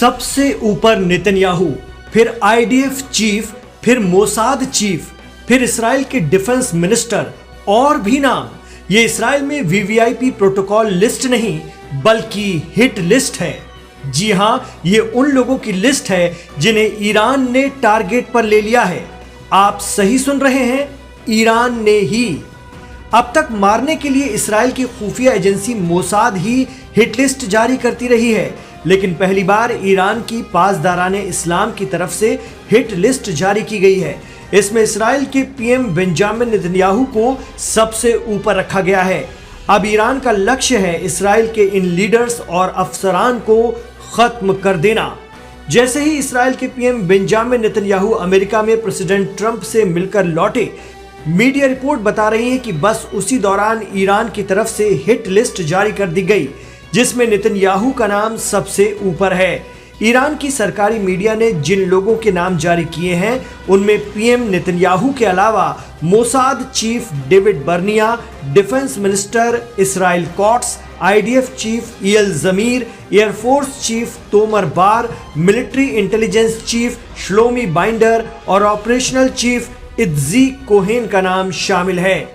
सबसे ऊपर नेतन्याहू, फिर आईडीएफ चीफ, फिर मोसाद चीफ, फिर इसराइल के डिफेंस मिनिस्टर और भी नाम। ये इसराइल में वीवीआईपी प्रोटोकॉल लिस्ट नहीं बल्कि हिट लिस्ट है। जी हां, ये उन लोगों की लिस्ट है जिन्हें ईरान ने टारगेट पर ले लिया है। आप सही सुन रहे हैं, ईरान ने ही। अब तक मारने के लिए इसराइल की खुफिया एजेंसी मोसाद ही हिट लिस्ट जारी करती रही है, लेकिन पहली बार ईरान की पासदाराने इस्लाम की तरफ से हिट लिस्ट जारी की गई है। इसमें इसराइल के पीएम बेंजामिन नेतन्याहू को सबसे ऊपर रखा गया है। अब ईरान का लक्ष्य है इसराइल के इन लीडर्स और अफसरान को खत्म कर देना। जैसे ही इसराइल के पीएम बेंजामिन नेतन्याहू अमेरिका में प्रेसिडेंट ट्रंप से मिलकर लौटे, मीडिया रिपोर्ट बता रही है कि बस उसी दौरान ईरान की तरफ से हिट लिस्ट जारी कर दी गई, जिसमें नेतन्याहू का नाम सबसे ऊपर है। ईरान की सरकारी मीडिया ने जिन लोगों के नाम जारी किए हैं उनमें पीएम नेतन्याहू के अलावा Mossad chief David Barnea, defence minister Israel Katz, IDF chief Eyal Zamir, air force chief Tomer Bar, military intelligence chief Shlomi Binder और ऑपरेशनल चीफ इत्जी कोहेन का नाम शामिल है।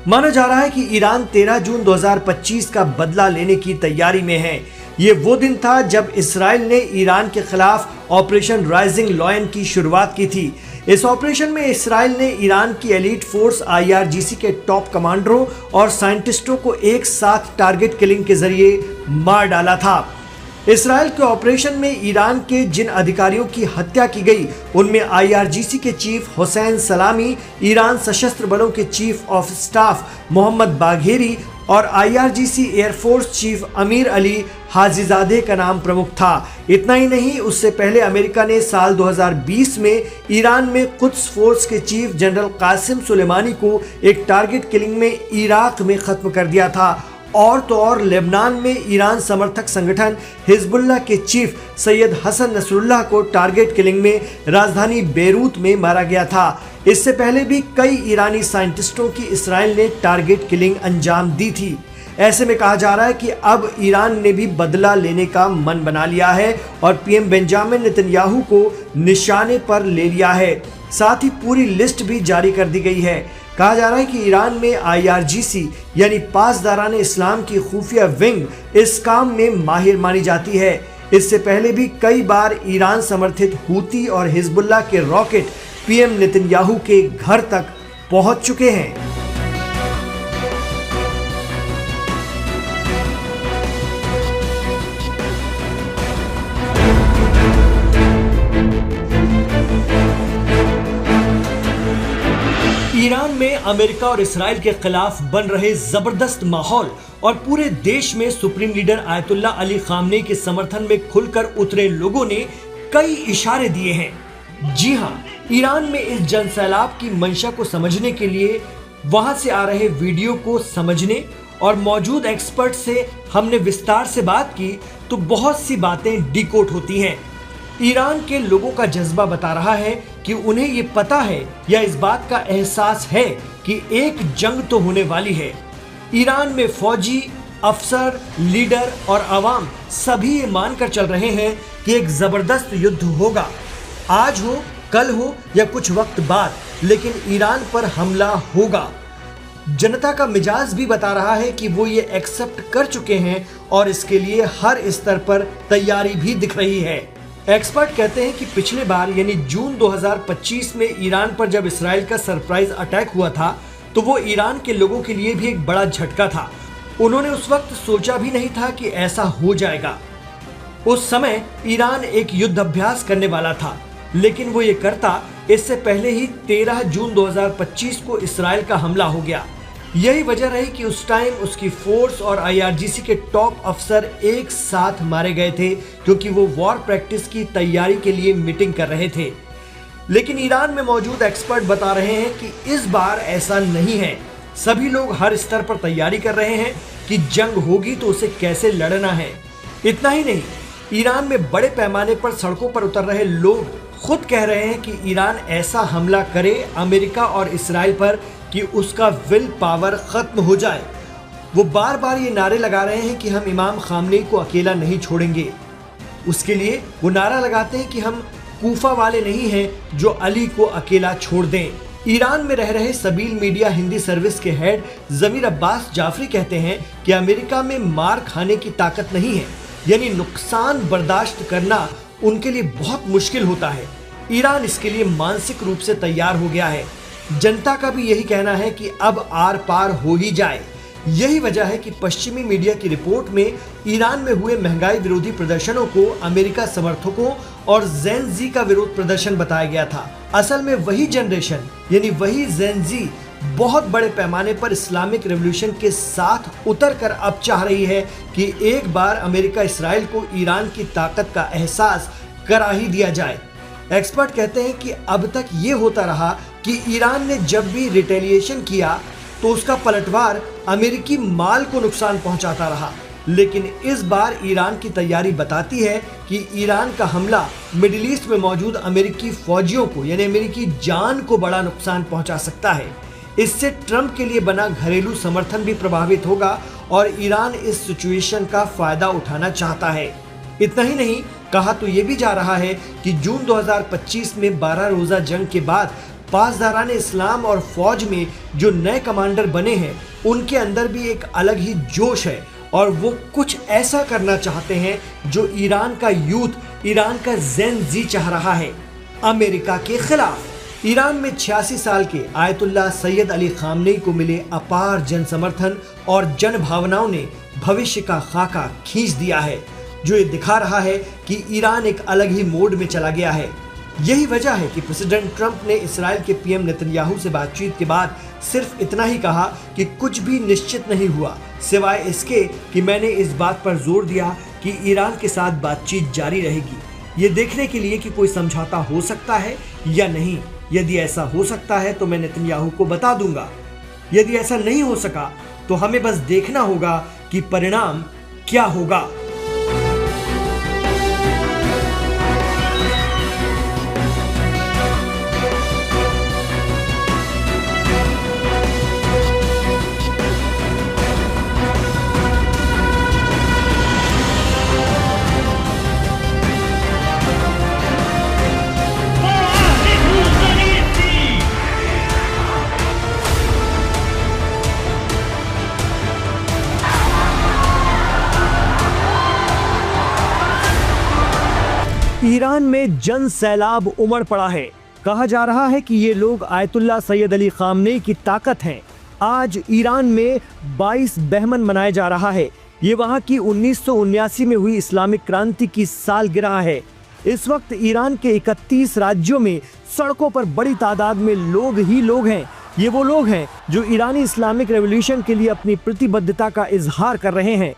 माना जा रहा है कि ईरान 13 जून 2025 का बदला लेने की तैयारी में है। ये वो दिन था जब इसराइल ने ईरान के खिलाफ ऑपरेशन राइजिंग लॉयन की शुरुआत की थी। इस ऑपरेशन में इसराइल ने ईरान की एलीट फोर्स IRGC के टॉप कमांडरों और साइंटिस्टों को एक साथ टारगेट किलिंग के जरिए मार डाला था। इसराइल के ऑपरेशन में ईरान के जिन अधिकारियों की हत्या की गई उनमें IRGC के चीफ हुसैन सलामी, ईरान सशस्त्र बलों के chief of staff Mohammad Bagheri और IRGC air force chief Amir Ali Hajizade का नाम प्रमुख था। इतना ही नहीं, उससे पहले अमेरिका ने साल 2020 में ईरान में कुद्स फोर्स के चीफ जनरल कासिम सुलेमानी को एक टारगेट किलिंग में इराक में खत्म कर दिया था। और तो और लेबनान में ईरान समर्थक संगठन हिजबुल्लाह के चीफ सैयद हसन नसरुल्लाह को टारगेट किलिंग में राजधानी बेरूत में मारा गया था। इससे पहले भी कई ईरानी साइंटिस्टों की इसराइल ने टारगेट किलिंग अंजाम दी थी। ऐसे में कहा जा रहा है कि अब ईरान ने भी बदला लेने का मन बना लिया है और पीएम बेंजामिन नेतन्याहू को निशाने पर ले लिया है। साथ ही पूरी लिस्ट भी जारी कर दी गई है। कहा जा रहा है कि ईरान में IRGC यानी पासदाराने इस्लाम की खुफिया विंग इस काम में माहिर मानी जाती है। इससे पहले भी कई बार ईरान समर्थित हूती और हिजबुल्लाह के रॉकेट पीएम नेतन्याहू के घर तक पहुंच चुके हैं। ईरान में अमेरिका और इसराइल के खिलाफ बन रहे जबरदस्त माहौल और पूरे देश में supreme leader Ayatollah Ali Khamenei के समर्थन में खुलकर उतरे लोगों ने कई इशारे दिए हैं। जी हां, ईरान में इस जनसैलाब की मंशा को समझने के लिए वहां से आ रहे वीडियो को समझने और मौजूद एक्सपर्ट से हमने विस्तार से बात की तो बहुत सी बातें डिकोड होती हैं। ईरान के लोगों का जज्बा बता रहा है कि उन्हें ये पता है या इस बात का एहसास है कि एक जंग तो होने वाली है। ईरान में फौजी, अफसर, लीडर और अवाम सभी ये मानकर चल रहे हैं कि एक जबरदस्त युद्ध होगा। आज हो, कल हो या कुछ वक्त बाद, लेकिन ईरान पर हमला होगा। जनता का मिजाज भी बता रहा है कि वो ये एक्सेप्ट कर चुके हैं और इसके लिए हर स्तर पर तैयारी भी दिख रही है। एक्सपर्ट कहते हैं कि पिछले बार यानी जून 2025 में ईरान पर जब इसराइल का सरप्राइज अटैक हुआ था तो वो ईरान के लोगों के लिए भी एक बड़ा झटका था। उन्होंने उस वक्त सोचा भी नहीं था कि ऐसा हो जाएगा। उस समय ईरान एक युद्ध अभ्यास करने वाला था, लेकिन वो ये करता इससे पहले ही 13 जून 2025 को इसराइल का हमला हो गया। यही वजह रही कि उस टाइम उसकी फोर्स और IRGC के टॉप अफसर एक साथ मारे गए थे, क्योंकि वो वॉर प्रैक्टिस की तैयारी के लिए मीटिंग कर रहे थे। लेकिन ईरान में मौजूद एक्सपर्ट बता रहे हैं कि इस बार ऐसा नहीं है। सभी लोग हर स्तर पर तैयारी कर रहे हैं कि जंग होगी तो उसे कैसे लड़ना है। इतना ही नहीं, ईरान में बड़े पैमाने पर सड़कों पर उतर रहे लोग खुद कह रहे हैं कि ईरान ऐसा हमला करे अमेरिका और इसराइल पर कि उसका विल पावर खत्म हो जाए। वो बार बार ये नारे लगा रहे हैं कि हम इमाम खामनेई को अकेला नहीं छोड़ेंगे। उसके लिए वो नारा लगाते हैं कि हम कूफा वाले नहीं हैं जो अली को अकेला छोड़ दें। ईरान में रह रहे सबील मीडिया हिंदी सर्विस के हेड जमीर अब्बास जाफरी कहते हैं कि अमेरिका में मार खाने की ताकत नहीं है, यानी नुकसान बर्दाश्त करना उनके लिए बहुत मुश्किल होता है। ईरान इसके लिए मानसिक रूप से तैयार हो गया है। जनता का भी यही कहना है कि अब आर पार हो ही जाए। यही वजह है कि पश्चिमी मीडिया की रिपोर्ट में ईरान में हुए महंगाई विरोधी प्रदर्शनों को अमेरिका समर्थकों और जेन जी का विरोध प्रदर्शन बताया गया था। असल में वही जनरेशन यानी वही जेन जी बहुत बड़े पैमाने पर इस्लामिक रेवोल्यूशन के साथ उतरकर अब चाह रही है कि एक बार अमेरिका इसराइल को ईरान की ताकत का एहसास करा ही दिया जाए। एक्सपर्ट कहते हैं कि अब तक ये होता रहा कि ईरान ने जब भी रिटेलिएशन किया तो उसका पलटवार अमेरिकी माल को नुकसान पहुंचाता रहा, लेकिन इस बार ईरान की तैयारी बताती है कि ईरान का हमला मिडिल ईस्ट में मौजूद अमेरिकी फौजियों को यानी अमेरिकी जान को बड़ा नुकसान पहुंचा सकता है। इससे ट्रंप के लिए बना घरेलू समर्थन भी प्रभावित होगा और ईरान इस सिचुएशन का फायदा उठाना चाहता है। इतना ही नहीं, कहा तो ये भी जा रहा है कि जून 2025 में 12 रोजा जंग के बाद पासदारान इस्लाम और फौज में जो नए कमांडर बने हैं उनके अंदर भी एक अलग ही जोश है और वो कुछ ऐसा करना चाहते हैं जो ईरान का यूथ, ईरान का जेन जी चाह रहा है, अमेरिका के खिलाफ। ईरान में 86 साल के आयतुल्लाह सैयद अली खामनेई को मिले अपार जन समर्थन और जन भावनाओं ने भविष्य का खाका खींच दिया है, जो ये दिखा रहा है कि ईरान एक अलग ही मोड में चला गया है। यही वजह है कि प्रेसिडेंट ट्रंप ने इस्राएल के पीएम नेतन्याहू से बातचीत के बाद सिर्फ इतना ही कहा कि कुछ भी निश्चित नहीं हुआ, सिवाय इसके कि मैंने इस बात पर जोर दिया कि ईरान के साथ बातचीत जारी रहेगी, ये देखने के लिए कि कोई समझौता हो सकता है या नहीं। यदि ऐसा हो सकता है तो मैं नेतन्याहू को बता दूंगा, यदि ऐसा नहीं हो सका तो हमें बस देखना होगा कि परिणाम क्या होगा। ईरान में जन सैलाब उमड़ पड़ा है। कहा जा रहा है कि ये लोग आयतुल्लाह सैयद अली खामनेई की ताकत हैं। आज ईरान में 22 बहमन मनाया जा रहा है। ये वहाँ की 1979 में हुई इस्लामिक क्रांति की सालगिरह है। इस वक्त ईरान के 31 राज्यों में सड़कों पर बड़ी तादाद में लोग ही लोग हैं। ये वो लोग हैं जो ईरानी इस्लामिक रेवोल्यूशन के लिए अपनी प्रतिबद्धता का इजहार कर रहे हैं।